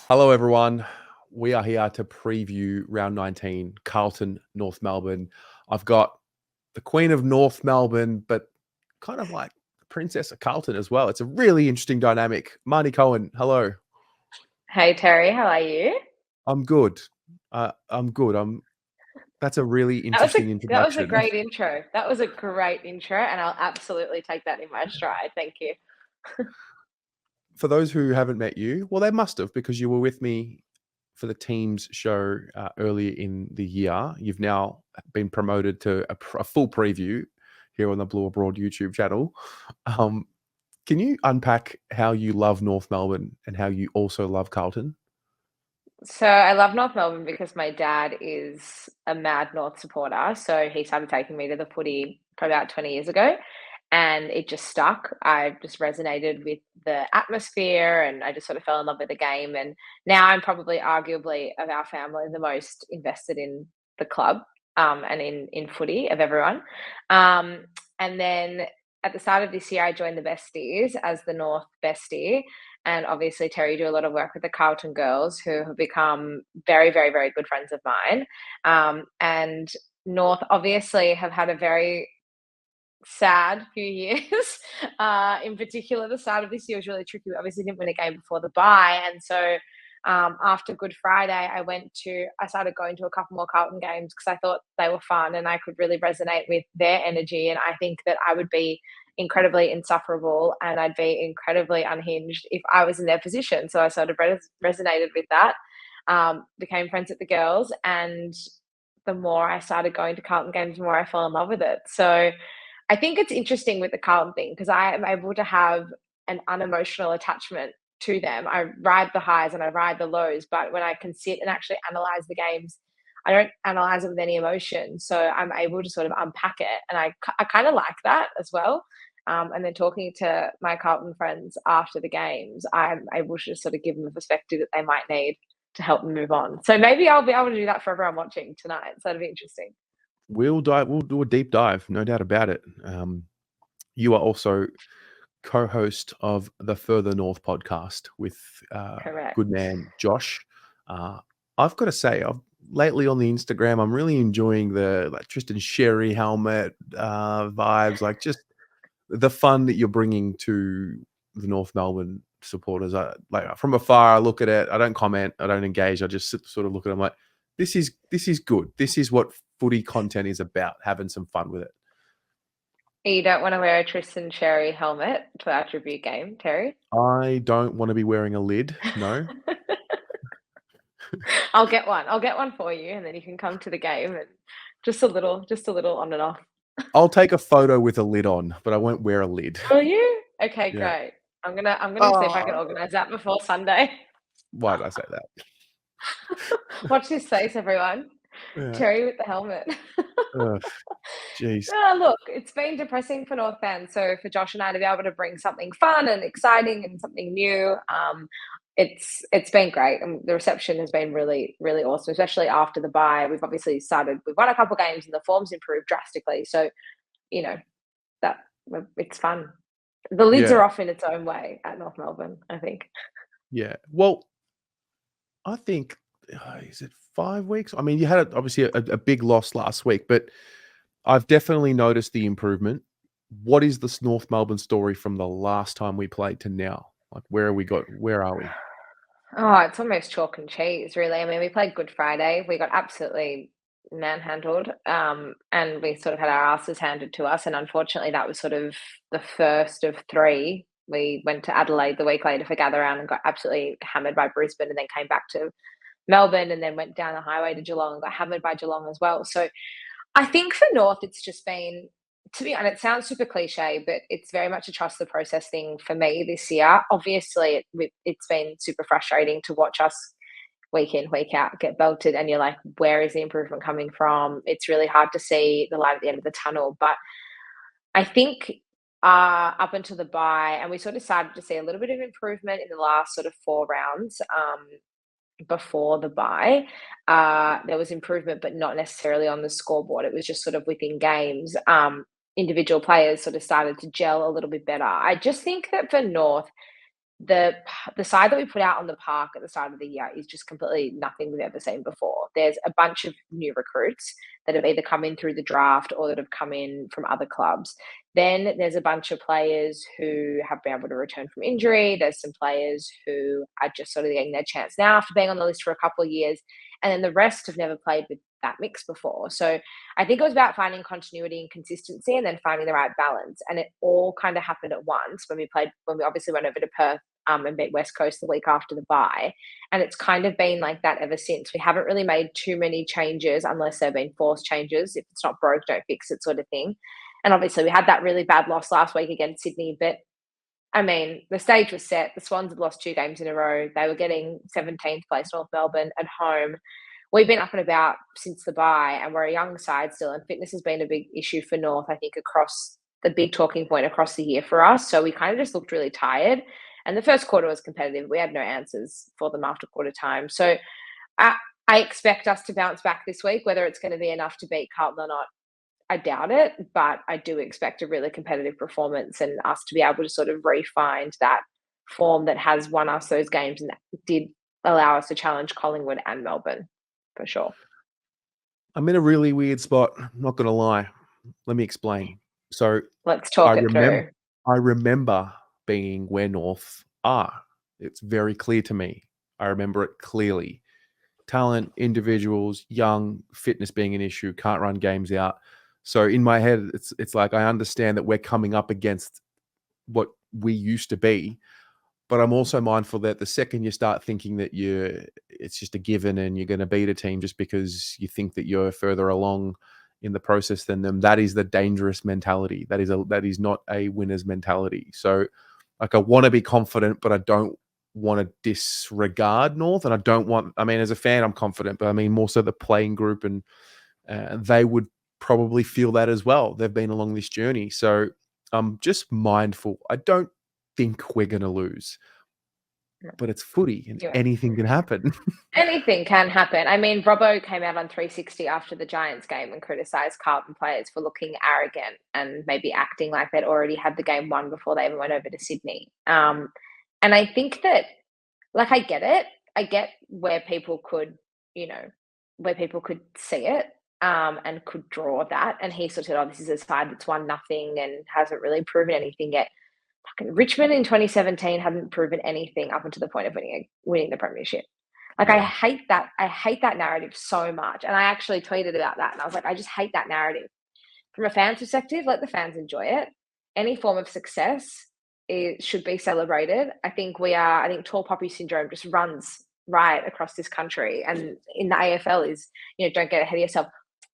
Hello, everyone. We are here to preview round 19, Carlton, North Melbourne. I've got the Queen of North Melbourne, but kind of like the Princess of Carlton as well. It's a really interesting dynamic. Marni Cohen, hello. Hey Terry, how are you? I'm good. I'm good. That's a really That was a interesting that was a introduction. great intro. That was a great intro, and I'll absolutely take that in my stride. Thank you. For those who haven't met you, well, they must have because you were with me for the team's show earlier in the year. You've now been promoted to a full preview here on the Blue Abroad YouTube channel. Um, can you unpack how you love North Melbourne and how you also love Carlton? So I love North Melbourne because my dad is a mad North supporter. So he started taking me to the footy probably about 20 years ago, and it just stuck. I just resonated with the atmosphere, and I just sort of fell in love with the game. And now I'm probably arguably of our family the most invested in the club, and in footy of everyone. Um, and then at the start of this year, I joined the Besties as the North Bestie, and obviously Terry do a lot of work with the Carlton girls who have become very, very, very good friends of mine. And North obviously have had a very sad few years. In particular, the start of this year was really tricky. We obviously didn't win a game before the bye, and so after Good Friday, I started going to a couple more Carlton games because I thought they were fun and I could really resonate with their energy. And I think that I would be incredibly insufferable and I'd be incredibly unhinged if I was in their position. So I sort of resonated with that. Became friends with the girls, and the more I started going to Carlton games, the more I fell in love with it. So I think it's interesting with the Carlton thing because I am able to have an unemotional attachment to them. I ride the highs and I ride the lows, but when I can sit and actually analyze the games, I don't analyze it with any emotion. So I'm able to sort of unpack it. And I kind of like that as well. And then talking to my Carlton friends after the games, I'm able to just sort of give them a perspective that they might need to help them move on. So maybe I'll be able to do that for everyone watching tonight. So that'll be interesting. We'll dive. We'll do a deep dive, no doubt about it. You are also co-host of the Further North podcast with good Correct. man Josh. Uh, I've got to say, I've lately on the Instagram, I'm really enjoying the like Tristan Sherry helmet vibes, like just the fun that you're bringing to the North Melbourne supporters. I like from afar, I look at it, I don't comment, I don't engage, I just sort of look at it. I'm like, this is good. This is what footy content is about, having some fun with it. You don't want to wear a Tristan Cherry helmet to our tribute game, Terry? I don't want to be wearing a lid. No. I'll get one. I'll get one for you, and then you can come to the game and just a little on and off. I'll take a photo with a lid on, but I won't wear a lid. Will you? Okay, Yeah. great. I'm gonna see if I can Oh, organise that before Sunday. why did I say that? Watch this space, everyone. Yeah. Terry with the helmet. Ugh, jeez. Look, it's been depressing for North fans. So for Josh and I to be able to bring something fun and exciting and something new, it's been great. And the reception has been really, really awesome, especially after the bye. We've won a couple of games and the form's improved drastically. So, you know, that it's fun. The lids Yeah, are off in its own way at North Melbourne, I think. yeah. Well, I think is it 5 weeks? I mean, you had obviously a big loss last week, but I've definitely noticed the improvement. What is this North Melbourne story from the last time we played to now? Like, where are we? Oh, it's almost chalk and cheese, really. I mean, we played Good Friday. We got absolutely manhandled, and we sort of had our asses handed to us. And unfortunately, that was sort of the first of three. We went to Adelaide the week later for gather round and got absolutely hammered by Brisbane, and then came back to Melbourne, and then went down the highway to Geelong and got hammered by Geelong as well. So I think for North, it's just been, to be honest, it sounds super cliche, but it's very much a trust the process thing for me this year. Obviously, it's been super frustrating to watch us week in, week out get belted, and you're like, where is the improvement coming from? It's really hard to see the light at the end of the tunnel. But I think up until the bye, and we sort of started to see a little bit of improvement in the last sort of four rounds. Before the bye, there was improvement, but not necessarily on the scoreboard. It was just sort of within games. Individual players sort of started to gel a little bit better. I just think that for North, the side that we put out on the park at the start of the year is just completely nothing we've ever seen before. There's a bunch of new recruits that have either come in through the draft or that have come in from other clubs. Then there's a bunch of players who have been able to return from injury. There's some players who are just sort of getting their chance now after being on the list for a couple of years. And then the rest have never played with that mix before. So I think it was about finding continuity and consistency and then finding the right balance. And it all kind of happened at once when we obviously went over to Perth and beat West Coast the week after the bye. And it's kind of been like that ever since. We haven't really made too many changes unless they've been forced changes. If it's not broke, don't fix it sort of thing. And obviously we had that really bad loss last week against Sydney, but I mean, the stage was set. The Swans had lost 2 games in a row. They were getting 17th place North Melbourne at home. We've been up and about since the bye, and we're a young side still, and fitness has been a big issue for North, I think, across the big talking point across the year for us. So we kind of just looked really tired. And the first quarter was competitive. We had no answers for them after quarter time. So I, I expect us to bounce back this week. Whether it's going to be enough to beat Carlton or not, I doubt it, but I do expect a really competitive performance and us to be able to sort of re-find that form that has won us those games and that did allow us to challenge Collingwood and Melbourne for sure. I'm in a really weird spot. I'm not going to lie. Let me explain. So Let's talk it through. I remember being where North are. It's very clear to me. I remember it clearly. Talent, individuals, young, fitness being an issue, can't run games out. So in my head, it's like I understand that we're coming up against what we used to be, but I'm also mindful that the second you start thinking that it's just a given and you're going to beat a team just because you think that you're further along in the process than them, that is the dangerous mentality. That is not a winner's mentality. So, like, I want to be confident, but I don't want to disregard North, and I mean, as a fan, I'm confident, but I mean more so the playing group, and they would probably feel that as well. They've been along this journey. So I'm just mindful. I don't think we're going to lose, but it's footy and anything can happen. Anything can happen. I mean, Robbo came out on 360 after the Giants game and criticised Carlton players for looking arrogant and maybe acting like they'd already had the game won before they even went over to Sydney. And I think that, like, I get it. I get where people could, where people could see it and could draw that. And he sort of said, oh, this is a side that's won nothing and hasn't really proven anything yet. Fucking Richmond in 2017 hadn't proven anything up until the point of winning the premiership. Like, yeah. I hate that narrative so much. And I actually tweeted about that. And I was like, I just hate that narrative. From a fan's perspective, let the fans enjoy it. Any form of success should be celebrated. I think tall poppy syndrome just runs riot across this country. And in the AFL is, don't get ahead of yourself.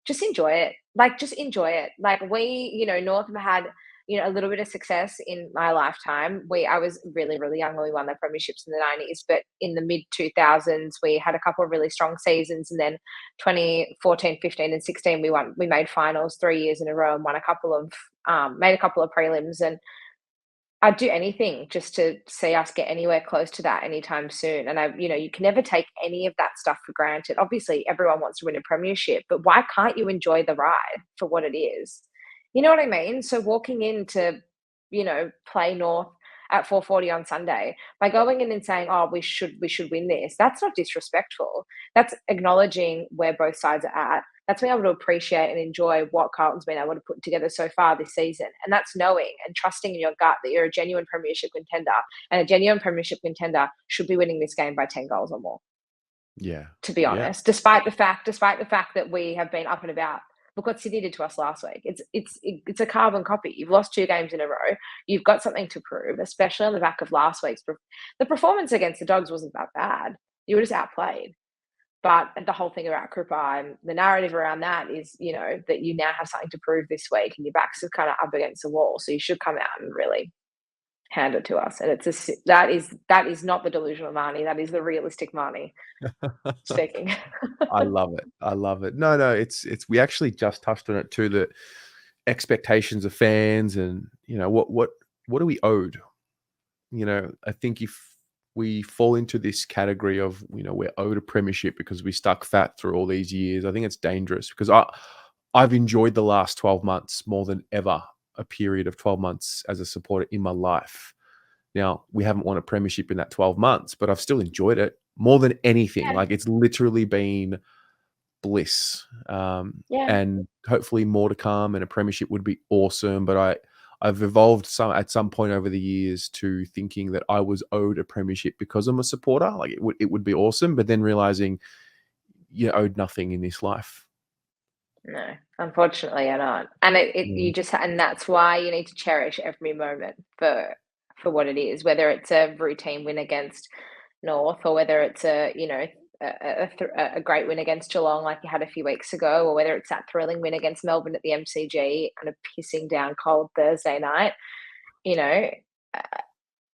Just enjoy it. Like, just enjoy it. Like, North have had, a little bit of success in my lifetime. I was really, really young when we won the premierships in the 90s, but in the mid 2000s, we had a couple of really strong seasons. And then 2014, 15 and 16, we made finals 3 years in a row and made a couple of prelims. And I'd do anything just to see us get anywhere close to that anytime soon. And you can never take any of that stuff for granted. Obviously, everyone wants to win a premiership, but why can't you enjoy the ride for what it is? You know what I mean? So walking in to, play North at 4:40 on Sunday, by going in and saying, oh, we should win this, that's not disrespectful. That's acknowledging where both sides are at. That's being able to appreciate and enjoy what Carlton's been able to put together so far this season. And that's knowing and trusting in your gut that you're a genuine premiership contender, and a genuine premiership contender should be winning this game by 10 goals or more. Yeah. To be honest, despite the fact that we have been up and about. Look what Sydney did to us last week. It's a carbon copy. You've lost 2 games in a row. You've got something to prove, especially on the back of last week's. The performance against the Dogs wasn't that bad. You were just outplayed. But the whole thing about Cripper and the narrative around that is, that you now have something to prove this week and your back's kind of up against the wall. So you should come out and really hand it to us. And that is not the delusional Marni. That is the realistic Marni speaking. I love it. No, it's we actually just touched on it too, the expectations of fans and, what are we owed? I think if we fall into this category of, we're owed a premiership because we stuck fat through all these years, I think it's dangerous, because I've enjoyed the last 12 months more than ever a period of 12 months as a supporter in my life. Now, we haven't won a premiership in that 12 months, but I've still enjoyed it more than anything. Yeah, Like, it's literally been bliss. yeah. And hopefully more to come, and a premiership would be awesome. But I've evolved at some point over the years to thinking that I was owed a premiership because I'm a supporter. Like, it would be awesome, but then realizing you're owed nothing in this life. No, unfortunately, you're not. And you Mm, just, and that's why you need to cherish every moment for what it is, whether it's a routine win against North or whether it's a great win against Geelong like you had a few weeks ago, or whether it's that thrilling win against Melbourne at the MCG and a pissing down cold Thursday night. You know, uh,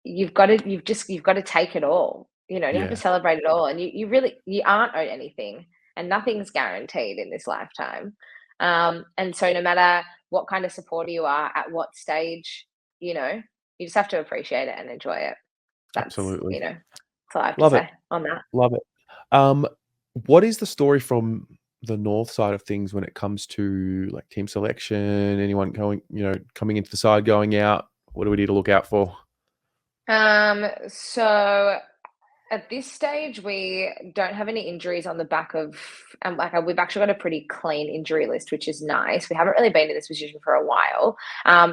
you've got to take it all. You have to yeah, celebrate it all, and you really you aren't owed anything, and nothing's guaranteed in this lifetime. And so, no matter what kind of supporter you are, at what stage, you know, you just have to appreciate it and enjoy it. That's absolutely. that's all I have to Love it. say on that. Love it. Um, what is the story from the North side of things when it comes to, like, team selection? Anyone coming into the side, going out? What do we need to look out for? So at this stage, we don't have any injuries on the back of, we've actually got a pretty clean injury list, which is nice. We haven't really been in this position for a while.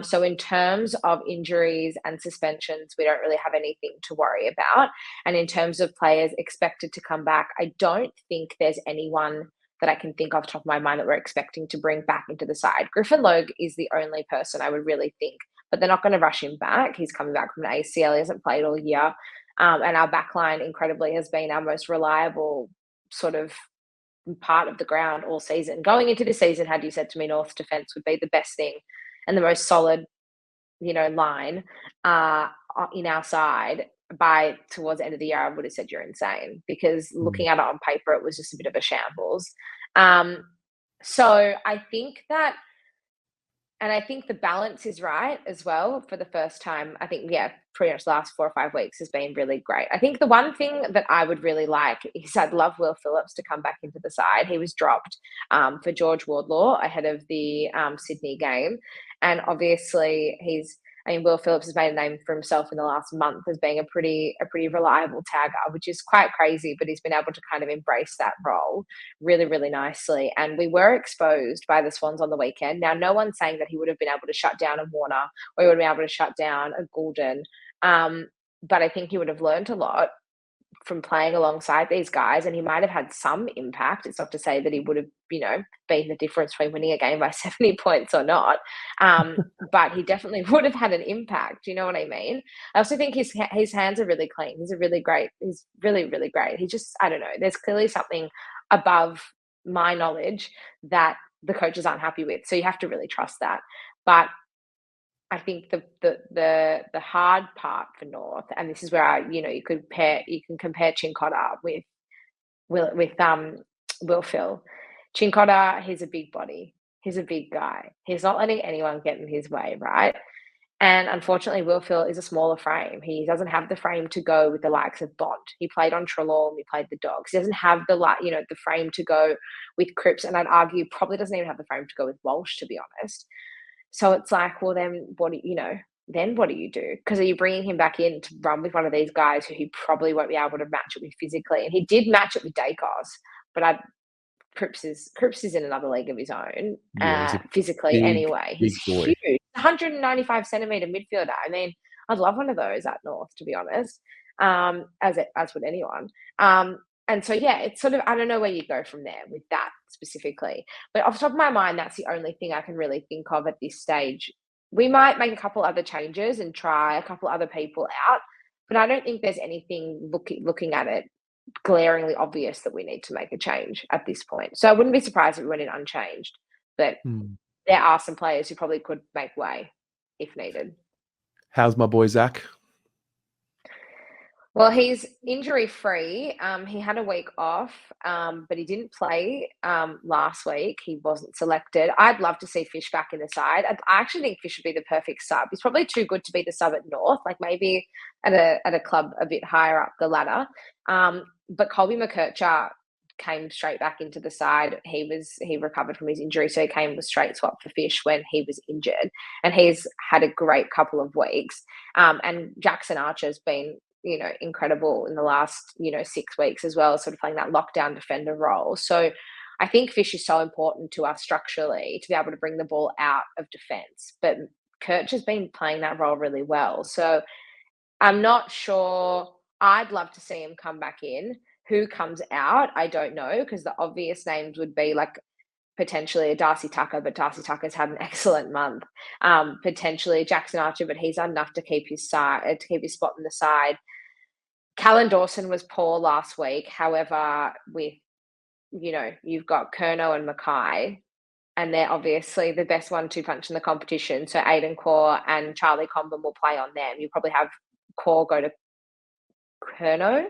So in terms of injuries and suspensions, we don't really have anything to worry about. And in terms of players expected to come back, I don't think there's anyone that I can think off the top of my mind that we're expecting to bring back into the side. Griffin Logue is the only person I would really think, but they're not going to rush him back. He's coming back from an ACL. He hasn't played all year. And our backline, incredibly, has been our most reliable sort of part of the ground all season. Going into the season, had you said to me North's defence would be the best thing and the most solid, line uh, in our side by towards the end of the year, I would have said you're insane because Mm, looking at it on paper, it was just a bit of a shambles. Um, so I think that and I think the balance is right as well for the first time. I think, yeah, pretty much the last 4 or 5 weeks has been really great. I think the one thing that I would really like is I'd love Will Phillips to come back into the side. He was dropped for George Wardlaw ahead of the Sydney game. And obviously, Will Phillips has made a name for himself in the last month as being a pretty reliable tagger, which is quite crazy, but he's been able to kind of embrace that role really, really nicely. And we were exposed by the Swans on the weekend. Now, no one's saying that he would have been able to shut down a Warner or he would have been able to shut down a Goulden. Um, but I think he would have learned a lot from playing alongside these guys, and he might have had some impact. It's not to say that he would have, been the difference between winning a game by 70 points or not. But he definitely would have had an impact. You know what I mean? I also think his hands are really clean. He's really, really great. He just, I don't know. There's clearly something above my knowledge that the coaches aren't happy with. So you have to really trust that. But I think the hard part for North, and this is where you can compare Chincotta with Will Phil. Chincotta, he's a big body. He's a big guy. He's not letting anyone get in his way, right? And unfortunately, Will Phil is a smaller frame. He doesn't have the frame to go with the likes of Bond. He played on Trelaw, he played the Dogs. He doesn't have the frame to go with Cripps, and I'd argue probably doesn't even have the frame to go with Walsh, to be honest. So it's like, well, then then what do you do? Because are you bringing him back in to run with one of these guys who he probably won't be able to match it with physically? And he did match it with Dacos, but Cripps is in another league of his own, yeah, he's a physically big, anyway. He's big boy. huge, 195 centimeter midfielder. I mean, I'd love one of those at North, to be honest. As would anyone. And so yeah, it's sort of I don't know where you go from there with that specifically. But off the top of my mind, that's the only thing I can really think of at this stage. We might make a couple other changes and try a couple other people out, but I don't think there's anything looking at it glaringly obvious that we need to make a change at this point. So I wouldn't be surprised if we went in unchanged, but Mm. there are some players who probably could make way if needed. How's my boy Zach? Well, he's injury free. He had a week off, but he didn't play last week. He wasn't selected. I'd love to see Fish back in the side. I actually think Fish would be the perfect sub. He's probably too good to be the sub at North, like maybe at a club a bit higher up the ladder. But Colby McKercher came straight back into the side. He recovered from his injury, so he was straight swap for Fish when he was injured, and he's had a great couple of weeks. And Jackson Archer's been, incredible in the last, 6 weeks as well, sort of playing that lockdown defender role. So I think Fish is so important to us structurally to be able to bring the ball out of defence. But Kirch has been playing that role really well. So I'm not sure. I'd love to see him come back in. Who comes out, I don't know, because the obvious names would be like potentially a Darcy Tucker, but Darcy Tucker's had an excellent month. Potentially Jackson Archer, but he's enough to keep his spot in the side. Callan Dawson was poor last week. However, with you've got Curnow and Mackay, and they're obviously the best 1-2 punch in the competition. So Aiden Core and Charlie Comben will play on them. You probably have Core go to Curnow,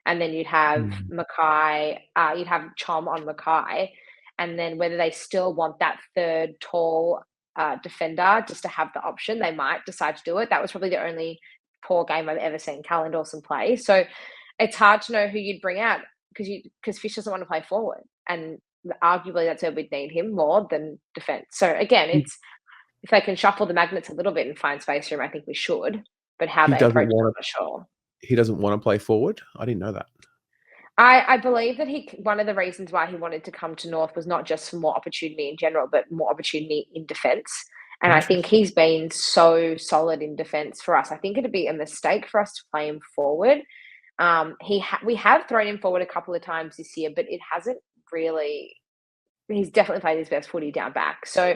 and then you'd have Mackay, you'd have Chom on Mackay, and then whether they still want that third tall defender just to have the option, they might decide to do it. That was probably the only poor game I've ever seen Callan Dawson play. So it's hard to know who you'd bring out because Fish doesn't want to play forward, and arguably that's where we'd need him more than defence. So again, it's if they can shuffle the magnets a little bit and find space for him, I think we should. But how He they doesn't approach it, I'm want not sure. He doesn't want to play forward? I didn't know that. I believe that one of the reasons why he wanted to come to North was not just for more opportunity in general, but more opportunity in defence. And I think Interesting. he's been so solid in defence for us. I think it'd be a mistake for us to play him forward. We have thrown him forward a couple of times this year, but it hasn't really. He's definitely played his best footy down back. So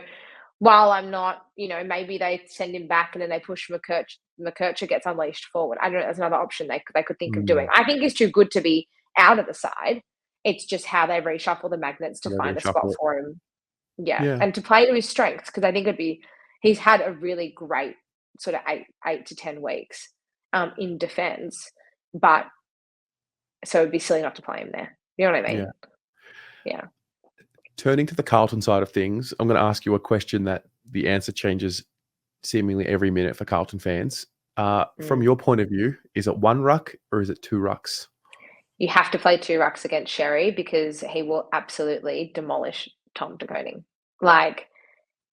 while I'm not, maybe they send him back and then they push McKercher gets unleashed forward. I don't know. That's another option they could think of doing. I think he's too good to be out of the side. It's just how they reshuffle the magnets to find a spot for him. Yeah. And to play to his strengths, because I think he's had a really great sort of 8 to 10 weeks in defence, but so it'd be silly not to play him there. You know what I mean? Yeah. Turning to the Carlton side of things, I'm going to ask you a question that the answer changes seemingly every minute for Carlton fans. From your point of view, is it 1 ruck or is it 2 rucks? You have to play 2 rucks against Sherry because he will absolutely demolish Tom De Koning. Like,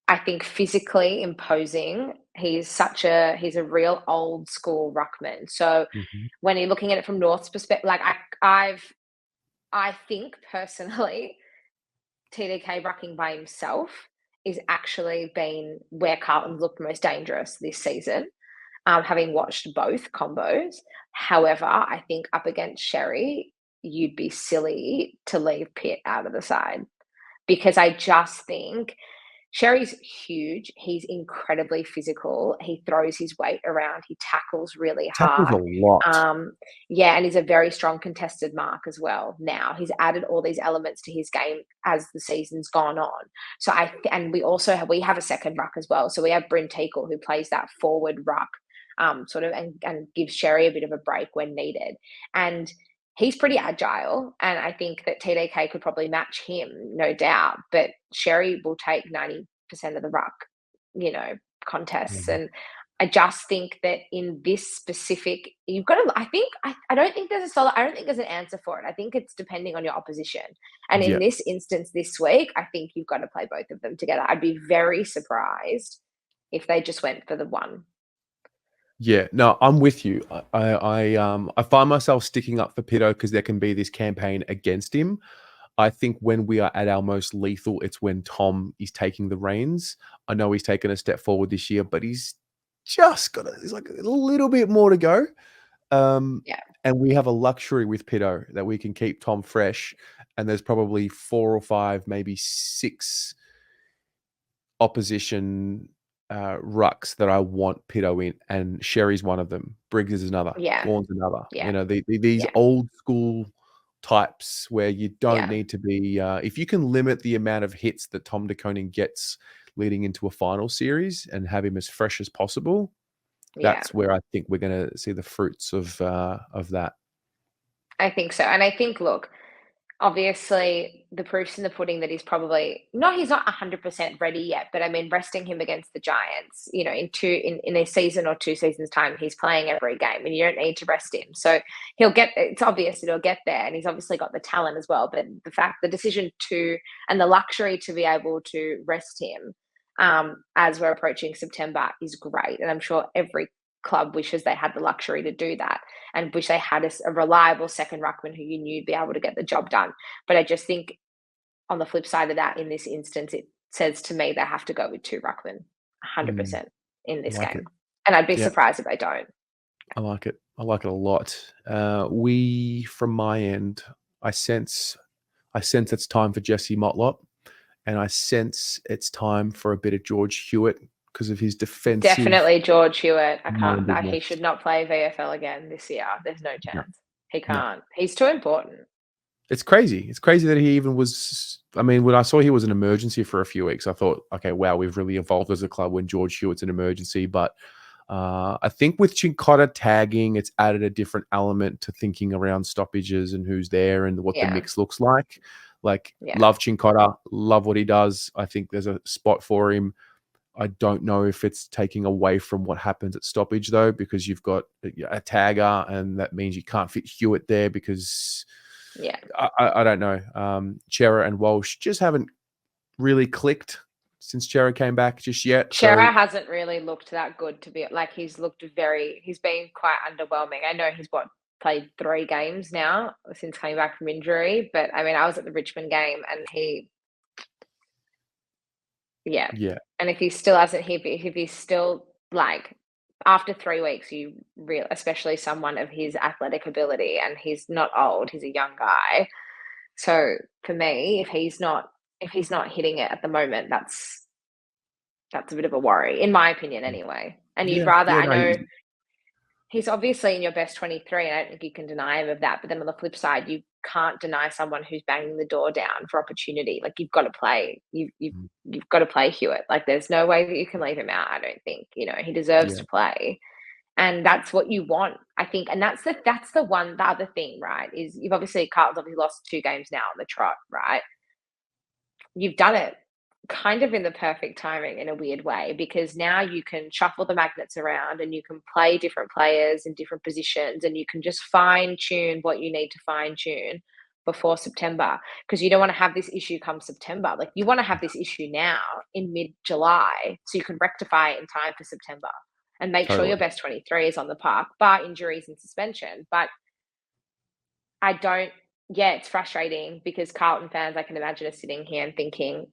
I think physically imposing, he's a real old school ruckman. So when you're looking at it from North's perspective, like I think personally, TDK rucking by himself is actually been where Carlton's looked most dangerous this season. Having watched both combos. However, I think up against Sherry, you'd be silly to leave Pitt out of the side because I just think Sherry's huge. He's incredibly physical. He throws his weight around. He tackles really Tackles hard. a lot. And he's a very strong contested mark as well. Now he's added all these elements to his game as the season's gone on. So we have a second ruck as well. So we have Bryn Teakle who plays that forward ruck, sort of, and gives Sherry a bit of a break when needed. And he's pretty agile, and I think that TDK could probably match him, no doubt. But Sherry will take 90% of the ruck, contests. And I just think that in this specific, you've got to. I don't think there's an answer for it. I think it's depending on your opposition. And in this instance, this week, I think you've got to play both of them together. I'd be very surprised if they just went for the one. Yeah, no, I'm with you. I find myself sticking up for Pitto because there can be this campaign against him. I think when we are at our most lethal, it's when Tom is taking the reins. I know he's taken a step forward this year, but he's just got there's like a little bit more to go. And we have a luxury with Pitto that we can keep Tom fresh. And there's probably 4 or 5, maybe 6 opposition rucks that I want Pitto in, and Sherry's one of them. Briggs is another. Vaughan's another. These old school types where you don't need to be. If you can limit the amount of hits that Tom De Koning gets leading into a final series and have him as fresh as possible, that's where I think we're going to see the fruits of that. I think so, and I think look, obviously the proof's in the pudding that he's not 100% ready yet, but I mean, resting him against the Giants, in a season or 2 seasons time, he's playing every game and you don't need to rest him. So it's obvious that he'll get there, and he's obviously got the talent as well. But the decision to, and the luxury to be able to rest him, as we're approaching September, is great. And I'm sure every club wishes they had the luxury to do that, and wish they had a reliable second ruckman who you knew would be able to get the job done. But I just think on the flip side of that, in this instance, it says to me they have to go with two ruckmen, Mm, 100% in I this like game. it. And I'd be Yeah, surprised if they don't. I like it. I like it a lot. From my end, I sense, I sense it's time for Jesse Motlop, and I sense it's time for a bit of George Hewitt because of his defensive Definitely George Hewitt. I can't. He mindedness. should not play VFL again this year. There's no No, chance. He no. can't. He's too important. It's crazy. It's crazy that he even was. I mean, when I saw he was an emergency for a few weeks, I thought, okay, wow, we've really evolved as a club when George Hewitt's an emergency. But I think with Chincotta tagging, it's added a different element to thinking around stoppages and who's there and what the Yeah. mix looks like. Like, Yeah. love Chincotta, love what he does. I think there's a spot for him. I don't know if it's taking away from what happens at stoppage, though, because you've got a tagger, and that means you can't fit Hewitt there because Yeah. I don't know. Chera and Walsh just haven't really clicked since Chera came back just yet. So Chera hasn't really looked that good, to be like, he's been quite underwhelming. I know played 3 games now since coming back from injury, but I mean, I was at the Richmond game and yeah. yeah, And if he still hasn't, if he's still like, after 3 weeks, especially someone of his athletic ability, and he's not old, he's a young guy. So for me, if he's not hitting it at the moment, that's a bit of a worry, in my opinion, anyway. And you'd yeah, rather, yeah. I No, know he's obviously in your best 23, and I don't think you can deny him of that. But then on the flip side, you can't deny someone who's banging the door down for opportunity. Like, you've got to play. You've got to play Hewitt. Like, there's no way that you can leave him out. I don't think. He deserves yeah, to play, and that's what you want, I think. And the other thing, right? Is Carlton's obviously lost 2 games now on the trot, right? You've done it kind of in the perfect timing, in a weird way, because now you can shuffle the magnets around and you can play different players in different positions, and you can just fine tune what you need to fine tune before September, because you don't want to have this issue come September. Like, you want to have this issue now in mid July so you can rectify it in time for September and make sure your totally. best 23 is on the park, bar injuries and suspension. But I don't, yeah, it's frustrating because Carlton fans, I can imagine, are sitting here and thinking,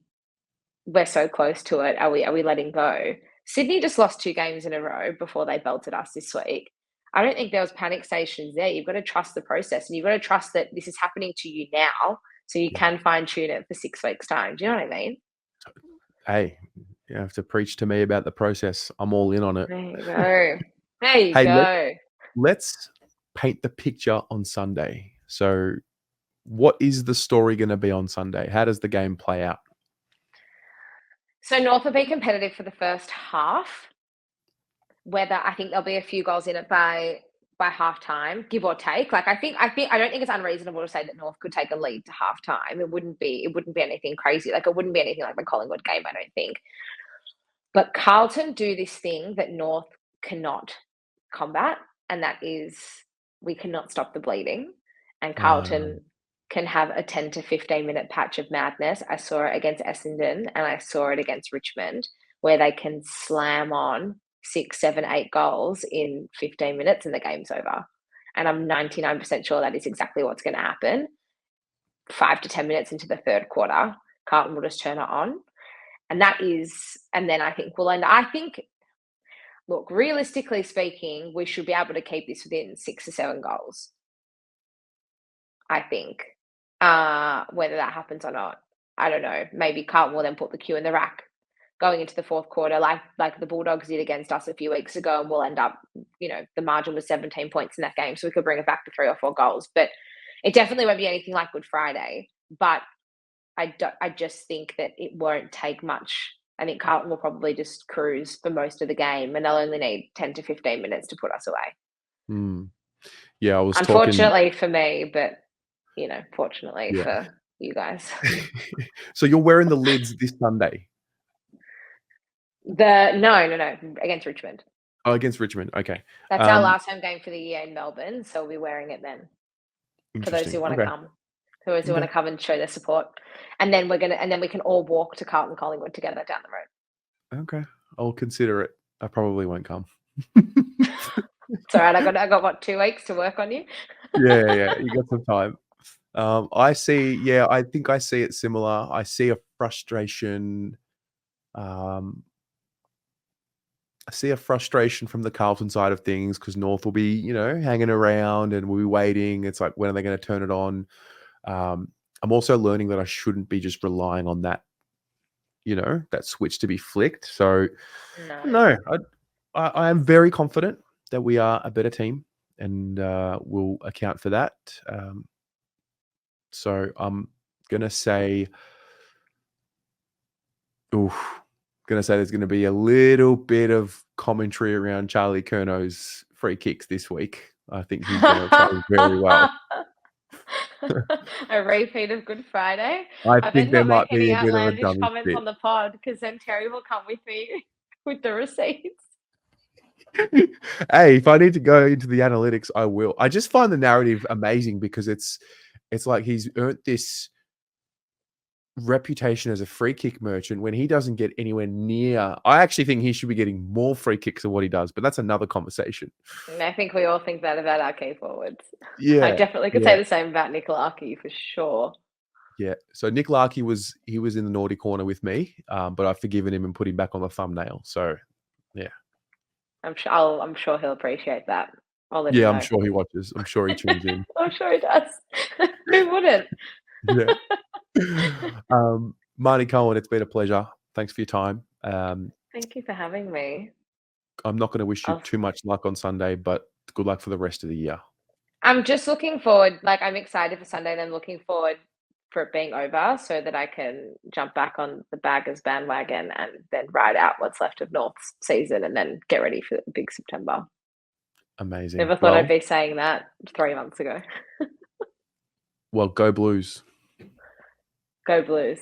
we're so close to it. Are we letting go? Sydney just lost 2 games in a row before they belted us this week. I don't think there was panic stations there. You've got to trust the process, and you've got to trust that this is happening to you now, so you Yeah. can fine tune it for 6 weeks' time. Do you know what I mean? Hey, you have to preach to me about the process. I'm all in on it. There you go. There you Hey, go. let's paint the picture on Sunday. So, what is the story going to be on Sunday? How does the game play out? So North will be competitive for the first half. Whether I think there'll be a few goals in it by halftime, give or take. Like, I don't think it's unreasonable to say that North could take a lead to halftime. It wouldn't be anything crazy. Like, it wouldn't be anything like the Collingwood game, I don't think. But Carlton do this thing that North cannot combat, and that is, we cannot stop the bleeding. And Um, Carlton can have a 10 to 15-minute patch of madness. I saw it against Essendon and I saw it against Richmond, where they can slam on 6, 7, 8 goals in 15 minutes and the game's over. And I'm 99% sure that is exactly what's going to happen. 5 to 10 minutes into the third quarter, Carlton will just turn it on. And then I think look, realistically speaking, we should be able to keep this within 6 or 7 goals, I think. Whether that happens or not, I don't know. Maybe Carlton will then put the cue in the rack going into the fourth quarter, like the Bulldogs did against us a few weeks ago, and we'll end up, the margin was 17 points in that game, so we could bring it back to 3 or 4 goals. But it definitely won't be anything like Good Friday. But I just think that it won't take much. I think Carlton will probably just cruise for most of the game, and they'll only need 10 to 15 minutes to put us away. hmm. Yeah, I was talking. Unfortunately for me, but fortunately Yeah. for you guys. So you're wearing the lids this Sunday? No, against Richmond. Oh, against Richmond. Okay. That's our Um, last home game for the year in Melbourne, so we'll be wearing it then for those interesting. who wanna Okay. come. For those who Okay. wanna come and show their support. And then we can all walk to Carlton Collingwood together down the road. Okay. I'll consider it. I probably won't come. It's alright, I got what, 2 weeks to work on you? Yeah. You got some time. I think I see it similar. I see a frustration. Um, I see a frustration from the Carlton side of things because North will be, hanging around and we'll be waiting. It's like, when are they going to turn it on? I'm also learning that I shouldn't be just relying on that switch to be flicked. So, No. no, I am very confident that we are a better team and we'll account for that. So I'm gonna say, oof, gonna say there's gonna be a little bit of commentary around Charlie Curno's free kicks this week. I think he's gonna play very well. A repeat of Good Friday. I I think better there not make might be any a bit of a outlandish dummy comments spit. on the pod because then Terry will come with me with the receipts. Hey, if I need to go into the analytics, I will. I just find the narrative amazing because it's like he's earned this reputation as a free kick merchant when he doesn't get anywhere near. I actually think he should be getting more free kicks than what he does, but that's another conversation. And I think we all think that about our key forwards. I Yeah, definitely could say yeah, the same about Nikolaki for sure. yeah. So Nick Larkey was in the naughty corner with me, but I've forgiven him and put him back on the thumbnail. So yeah, I'm sure he'll appreciate that. I'll let him yeah. I'm know. sure he watches. I'm sure he tunes in. I'm sure he does. Who wouldn't? Yeah. Marnie Cohen, it's been a pleasure. Thanks for your time. Thank you for having me. I'm not going to wish you I'll too much luck on Sunday, but good luck for the rest of the year. I'm just looking forward, like, I'm excited for Sunday and I'm looking forward for it being over so that I can jump back on the Baggers bandwagon and then ride out what's left of North's season and then get ready for the big September. Amazing. Never thought I'd Well, be saying that 3 months ago. go Blues. Go Blues.